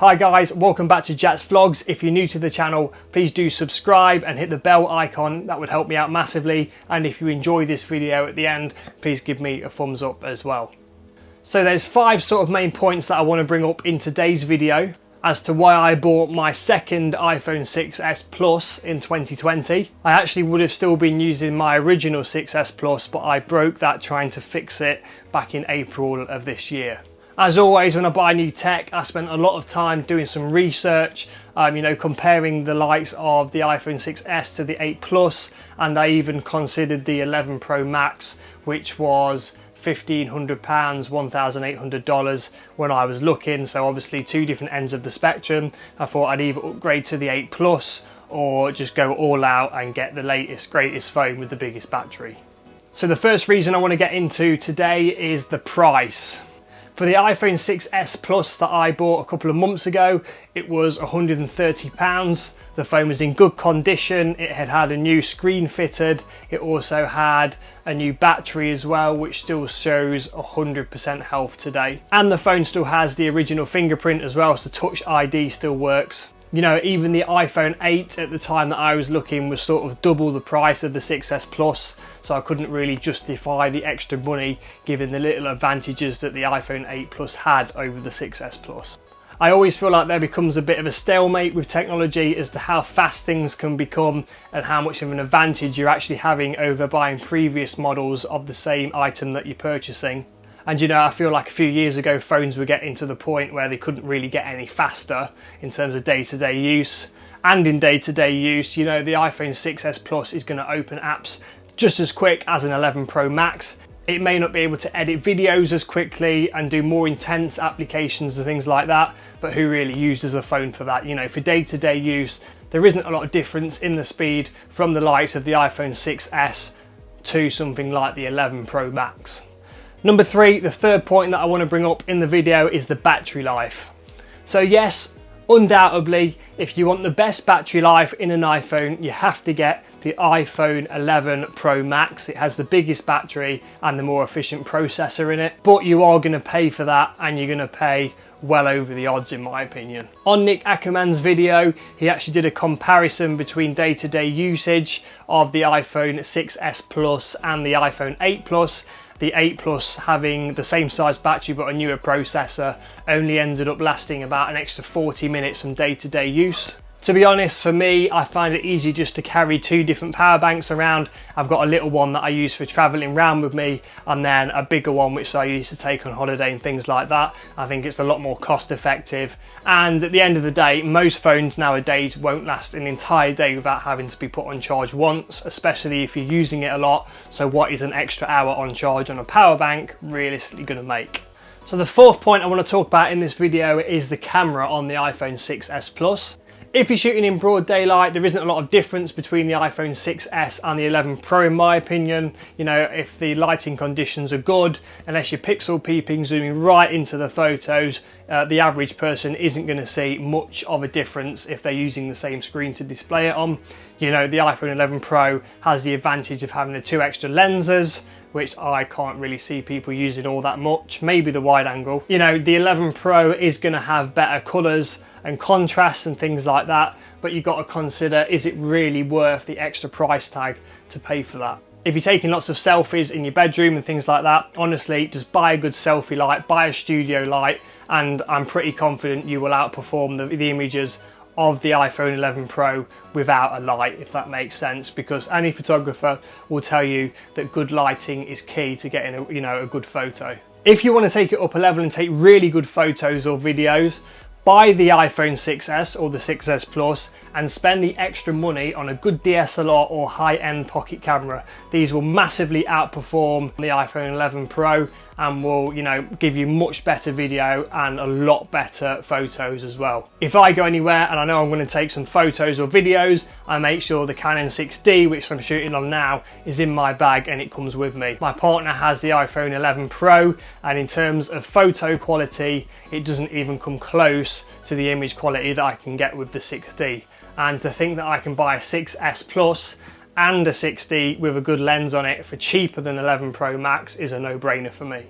Hi guys, welcome back to Jats Vlogs. If you're new to the channel, please do subscribe and hit the bell icon. That would help me out massively. And if you enjoy this video at the end, please give me a thumbs up as well. So there's 5 sort of main points that I want to bring up in today's video as to why I bought my second iPhone 6s Plus in 2020. I actually would have still been using my original 6s Plus, but I broke that trying to fix it back in April of this year. As always, when I buy new tech, I spent a lot of time doing some research, comparing the likes of the iPhone 6s to the 8 Plus, and I even considered the 11 Pro Max, which was £1,500, $1,800 when I was looking. So obviously 2 different ends of the spectrum. I thought I'd either upgrade to the 8 Plus or just go all out and get the latest, greatest phone with the biggest battery. So the first reason I want to get into today is the price. For the iPhone 6s Plus that I bought a couple of months ago, it was £130. The phone was in good condition. It had had a new screen fitted. It also had a new battery as well, which still shows 100% health today. And the phone still has the original fingerprint as well, so Touch ID still works. You know, even the iPhone 8 at the time that I was looking was sort of double the price of the 6s Plus, so I couldn't really justify the extra money given the little advantages that the iPhone 8 Plus had over the 6s Plus. I always feel like there becomes a bit of a stalemate with technology as to how fast things can become and how much of an advantage you're actually having over buying previous models of the same item that you're purchasing. And I feel like a few years ago phones were getting to the point where they couldn't really get any faster in terms of day-to-day use. And in day-to-day use, the iPhone 6s Plus is going to open apps just as quick as an 11 Pro Max. It may not be able to edit videos as quickly and do more intense applications and things like that, but who really uses a phone for that? For day-to-day use, there isn't a lot of difference in the speed from the likes of the iPhone 6s to something like the 11 Pro Max. Number 3, the third point that I want to bring up in the video is the battery life. So yes, undoubtedly, if you want the best battery life in an iPhone, you have to get the iPhone 11 Pro Max. It has the biggest battery and the more efficient processor in it, but you are going to pay for that, and you're going to pay well over the odds in my opinion. On Nick Ackerman's video, he actually did a comparison between day-to-day usage of the iPhone 6s Plus and the iPhone 8 Plus. The 8 Plus, having the same size battery but a newer processor, only ended up lasting about an extra 40 minutes from day-to-day use. To be honest, for me, I find it easy just to carry 2 different power banks around. I've got a little one that I use for travelling around with me, and then a bigger one which I use to take on holiday and things like that. I think it's a lot more cost effective, and at the end of the day, most phones nowadays won't last an entire day without having to be put on charge once, especially if you're using it a lot. So what is an extra hour on charge on a power bank realistically going to make? So the 4th point I want to talk about in this video is the camera on the iPhone 6s Plus. If you're shooting in broad daylight, there isn't a lot of difference between the iPhone 6s and the 11 Pro in my opinion. If the lighting conditions are good, unless you're pixel peeping, zooming right into the photos, the average person isn't going to see much of a difference if they're using the same screen to display it on. The iPhone 11 Pro has the advantage of having the 2 extra lenses, which I can't really see people using all that much. Maybe the wide angle. The 11 Pro is going to have better colours and contrast and things like that, but you've got to consider, is it really worth the extra price tag to pay for that? If you're taking lots of selfies in your bedroom and things like that, honestly, just buy a good selfie light, buy a studio light, and I'm pretty confident you will outperform the images of the iPhone 11 Pro without a light, if that makes sense, because any photographer will tell you that good lighting is key to getting a good photo. If you want to take it up a level and take really good photos or videos, buy the iPhone 6s or the 6s Plus and spend the extra money on a good DSLR or high-end pocket camera. These will massively outperform the iPhone 11 Pro and will, give you much better video and a lot better photos as well. If I go anywhere and I know I'm going to take some photos or videos, I make sure the Canon 6D, which I'm shooting on now, is in my bag and it comes with me. My partner has the iPhone 11 Pro, and in terms of photo quality, it doesn't even come close to the image quality that I can get with the 6D. And to think that I can buy a 6s Plus and a 6D with a good lens on it for cheaper than 11 Pro Max is a no-brainer for me.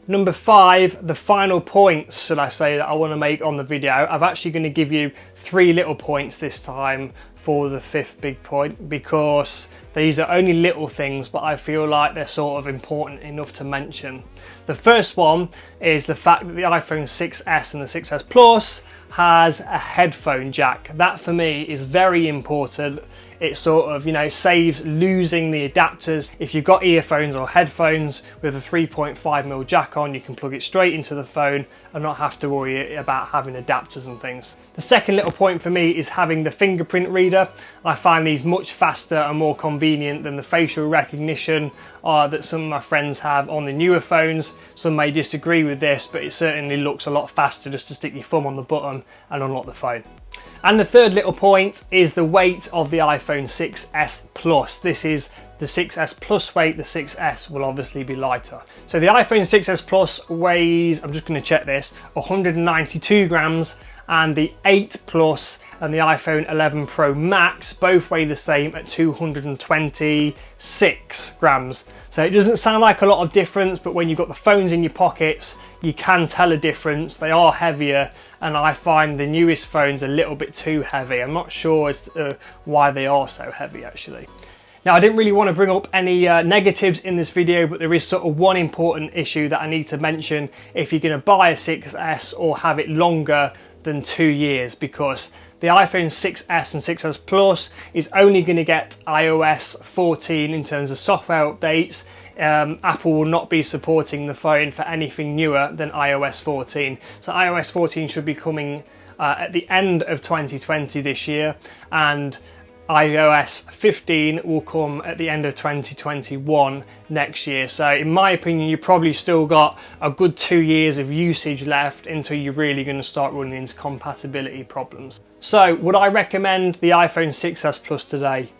Number 5, the final points, should I say, that I want to make on the video. I'm actually going to give you 3 little points this time for the 5th big point, because these are only little things, but I feel like they're sort of important enough to mention. The first one is the fact that the iPhone 6S and the 6S Plus has a headphone jack. That for me is very important. It sort of, saves losing the adapters. If you've got earphones or headphones with a 3.5mm jack on, you can plug it straight into the phone and not have to worry about having adapters and things. The second little point for me is having the fingerprint reader. I find these much faster and more convenient than the facial recognition that some of my friends have on the newer phones. Some may disagree with this, but it certainly looks a lot faster just to stick your thumb on the button and unlock the phone. And the third little point is the weight of the iPhone 6S Plus. This is the 6S Plus weight. The 6S will obviously be lighter. So the iPhone 6S Plus weighs, I'm just going to check this, 192 grams, and the 8 Plus and the iPhone 11 Pro Max both weigh the same at 226 grams. So it doesn't sound like a lot of difference, but when you've got the phones in your pockets, you can tell a difference. They are heavier, and I find the newest phones a little bit too heavy. I'm not sure as to why they are so heavy actually. Now, I didn't really want to bring up any negatives in this video, but there is sort of one important issue that I need to mention if you're going to buy a 6S or have it longer than 2 years, because the iPhone 6S and 6S Plus is only going to get iOS 14 in terms of software updates. Apple will not be supporting the phone for anything newer than iOS 14. So iOS 14 should be coming at the end of 2020 this year, and iOS 15 will come at the end of 2021 next year. So in my opinion, you probably still got a good 2 years of usage left until you're really going to start running into compatibility problems. So would I recommend the iPhone 6S Plus today?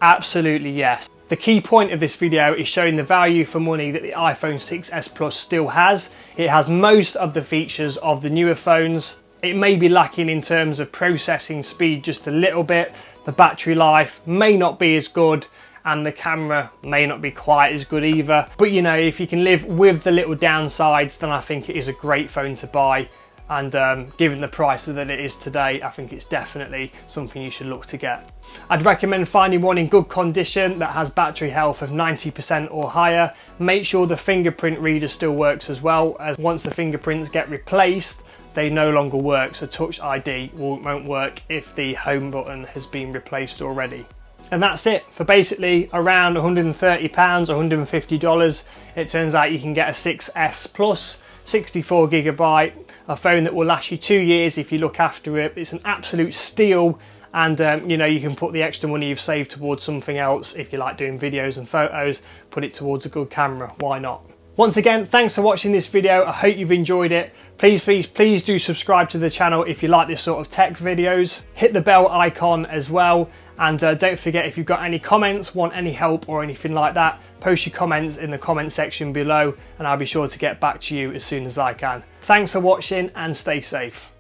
Absolutely yes. The key point of this video is showing the value for money that the iPhone 6S Plus still has. It has most of the features of the newer phones. It may be lacking in terms of processing speed just a little bit. The battery life may not be as good, and the camera may not be quite as good either. But if you can live with the little downsides, then I think it is a great phone to buy. And given the price that it is today, I think it's definitely something you should look to get. I'd recommend finding one in good condition that has battery health of 90% or higher. Make sure the fingerprint reader still works as well, as once the fingerprints get replaced, they no longer work, so Touch ID won't work if the home button has been replaced already. And that's it for basically around £130, $150. It turns out you can get a 6S Plus, 64GB, a phone that will last you 2 years if you look after it. It's an absolute steal, and you can put the extra money you've saved towards something else. If you like doing videos and photos, put it towards a good camera, why not? Once again, thanks for watching this video. I hope you've enjoyed it. Please do subscribe to the channel if you like this sort of tech videos. Hit the bell icon as well, and don't forget, if you've got any comments, want any help or anything like that, post your comments in the comment section below and I'll be sure to get back to you as soon as I can. Thanks for watching and stay safe.